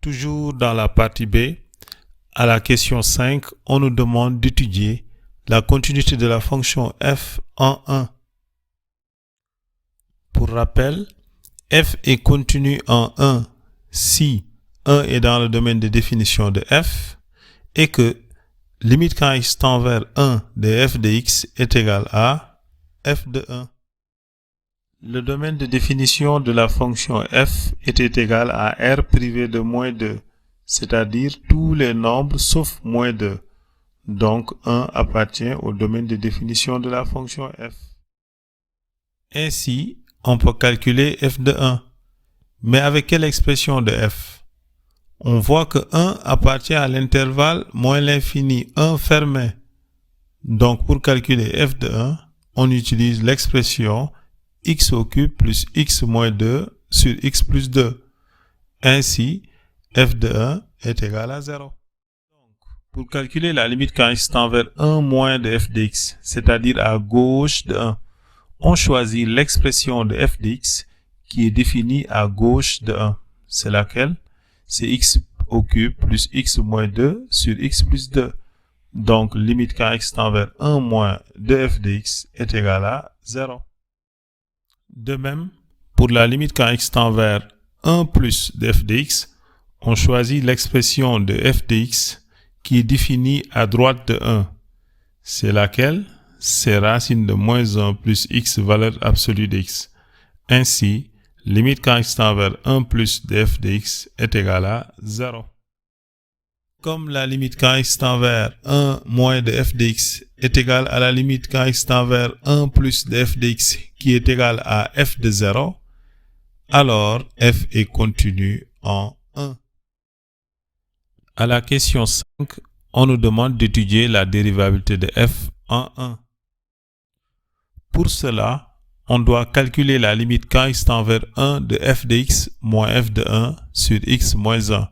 Toujours dans la partie B, à la question 5, on nous demande d'étudier la continuité de la fonction f en 1. Pour rappel, f est continu en 1 si 1 est dans le domaine de définition de f et que limite quand x tend vers 1 de f de x est égal à f de 1. Le domaine de définition de la fonction f était égal à r privé de moins 2, c'est-à-dire tous les nombres sauf moins 2. Donc 1 appartient au domaine de définition de la fonction f. Ainsi, on peut calculer f de 1. Mais avec quelle expression de f? On voit que 1 appartient à l'intervalle moins l'infini 1 fermé. Donc pour calculer f de 1, on utilise l'expression x au cube plus x moins 2 sur x plus 2. Ainsi, f de 1 est égal à 0. Donc, pour calculer la limite quand x tend vers 1 moins de f de x, c'est-à-dire à gauche de 1, on choisit l'expression de f de x qui est définie à gauche de 1. C'est laquelle? C'est x au cube plus x moins 2 sur x plus 2. Donc, limite quand x tend vers 1 moins de f de x est égal à 0. De même, pour la limite quand x tend vers 1 plus de f de x, on choisit l'expression de f de x qui est définie à droite de 1. C'est laquelle? C'est racine de moins 1 plus x valeur absolue de x. Ainsi, limite quand x tend vers 1 plus de f de x est égal à 0. Comme la limite quand x tend vers 1 moins de f de x est égale à la limite quand x tend vers 1 plus de f de x qui est égal à f de 0, alors f est continu en 1. À la question 5, on nous demande d'étudier la dérivabilité de f en 1. Pour cela, on doit calculer la limite quand x tend vers 1 de f de x moins f de 1 sur x moins 1.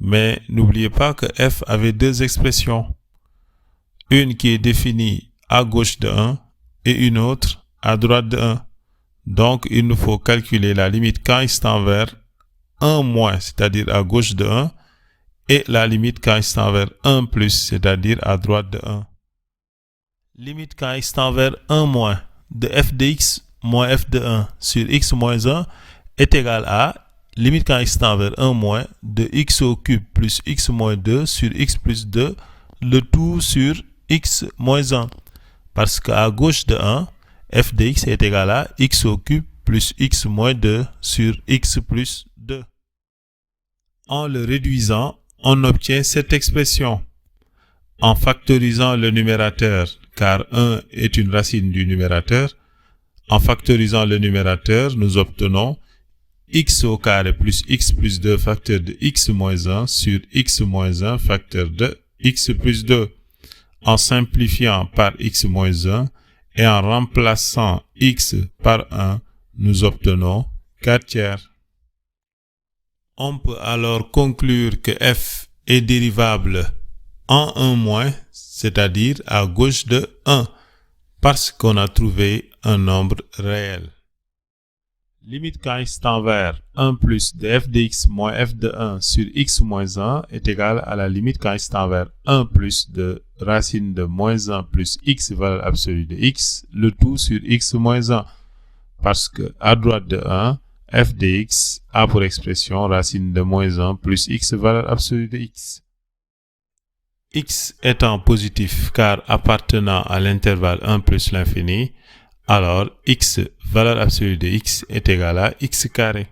Mais n'oubliez pas que f avait deux expressions. Une qui est définie à gauche de 1 et une autre à droite de 1. Donc, il nous faut calculer la limite quand x tend vers 1 moins, c'est-à-dire à gauche de 1, et la limite quand x tend vers 1 plus, c'est-à-dire à droite de 1. Limite quand x tend vers 1 moins de f de x moins f de 1 sur x moins 1 est égal à limite quand x tend vers 1 moins de x au cube plus x moins 2 sur x plus 2, le tout sur x moins 1. Parce qu'à gauche de 1, f de x est égal à x au cube plus x moins 2 sur x plus 2. En le réduisant, on obtient cette expression. En factorisant le numérateur, car 1 est une racine du numérateur, en factorisant le numérateur, nous obtenons x au carré plus x plus 2 facteur de x moins 1 sur x moins 1 facteur de x plus 2. En simplifiant par x moins 1 et en remplaçant x par 1, nous obtenons 4 tiers. On peut alors conclure que f est dérivable en 1 moins, c'est-à-dire à gauche de 1, parce qu'on a trouvé un nombre réel. Limite quand x tend vers 1 plus de f de x moins f de 1 sur x moins 1 est égal à la limite quand x tend vers 1 plus de racine de moins 1 plus x valeur absolue de x, le tout sur x moins 1. Parce que à droite de 1, f de x a pour expression racine de moins 1 plus x valeur absolue de x. X étant positif car appartenant à l'intervalle 1 plus l'infini, alors x, valeur absolue de x, est égal à x carré.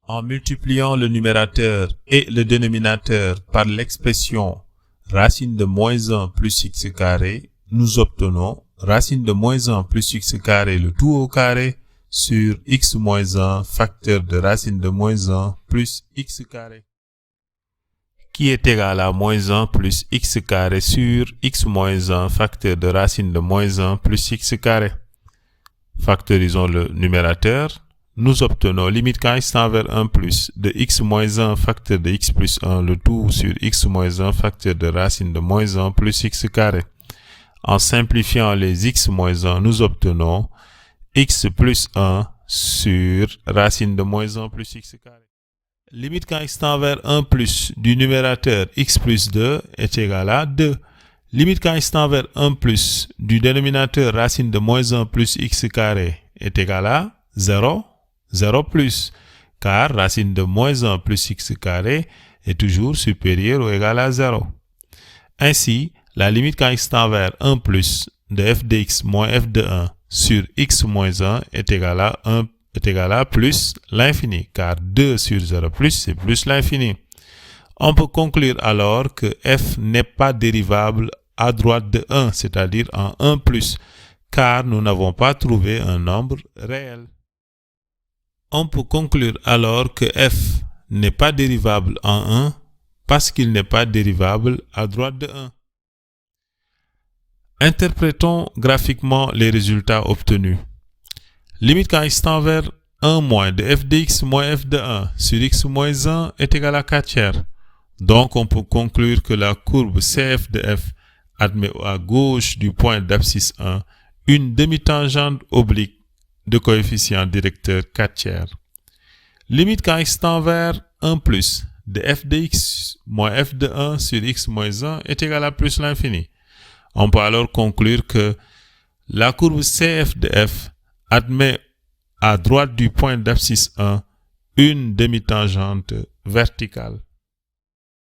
En multipliant le numérateur et le dénominateur par l'expression racine de moins 1 plus x carré, nous obtenons racine de moins 1 plus x carré le tout au carré sur x moins 1 facteur de racine de moins 1 plus x carré, qui est égal à moins 1 plus x carré sur x moins 1 facteur de racine de moins 1 plus x carré. Factorisons le numérateur. Nous obtenons limite quand x tend vers 1 plus de x moins 1 facteur de x plus 1, le tout sur x moins 1 facteur de racine de moins 1 plus x carré. En simplifiant les x moins 1, nous obtenons x plus 1 sur racine de moins 1 plus x carré. Limite quand x tend vers 1 plus du numérateur x plus 2 est égal à 2. Limite quand x tend vers 1 plus du dénominateur racine de moins 1 plus x carré est égal à 0, 0 plus, car racine de moins 1 plus x carré est toujours supérieure ou égale à 0. Ainsi, la limite quand x tend vers 1 plus de f de x moins f de 1 sur x moins 1 est égal à 1 est égal à plus l'infini, car 2 sur 0 plus, c'est plus l'infini. On peut conclure alors que f n'est pas dérivable à droite de 1, c'est-à-dire en 1 plus, car nous n'avons pas trouvé un nombre réel. On peut conclure alors que f n'est pas dérivable en 1 parce qu'il n'est pas dérivable à droite de 1. Interprétons graphiquement les résultats obtenus. Limite quand x tend vers 1 moins de f de x moins f de 1 sur x moins 1 est égal à 4 tiers. Donc on peut conclure que la courbe CF de f admet à gauche du point d'abscisse 1 une demi-tangente oblique de coefficient directeur 4 tiers. Limite quand x tend vers 1 plus de f de x moins f de 1 sur x moins 1 est égal à plus l'infini. On peut alors conclure que la courbe CF de f admet à droite du point d'abscisse 1 une demi-tangente verticale.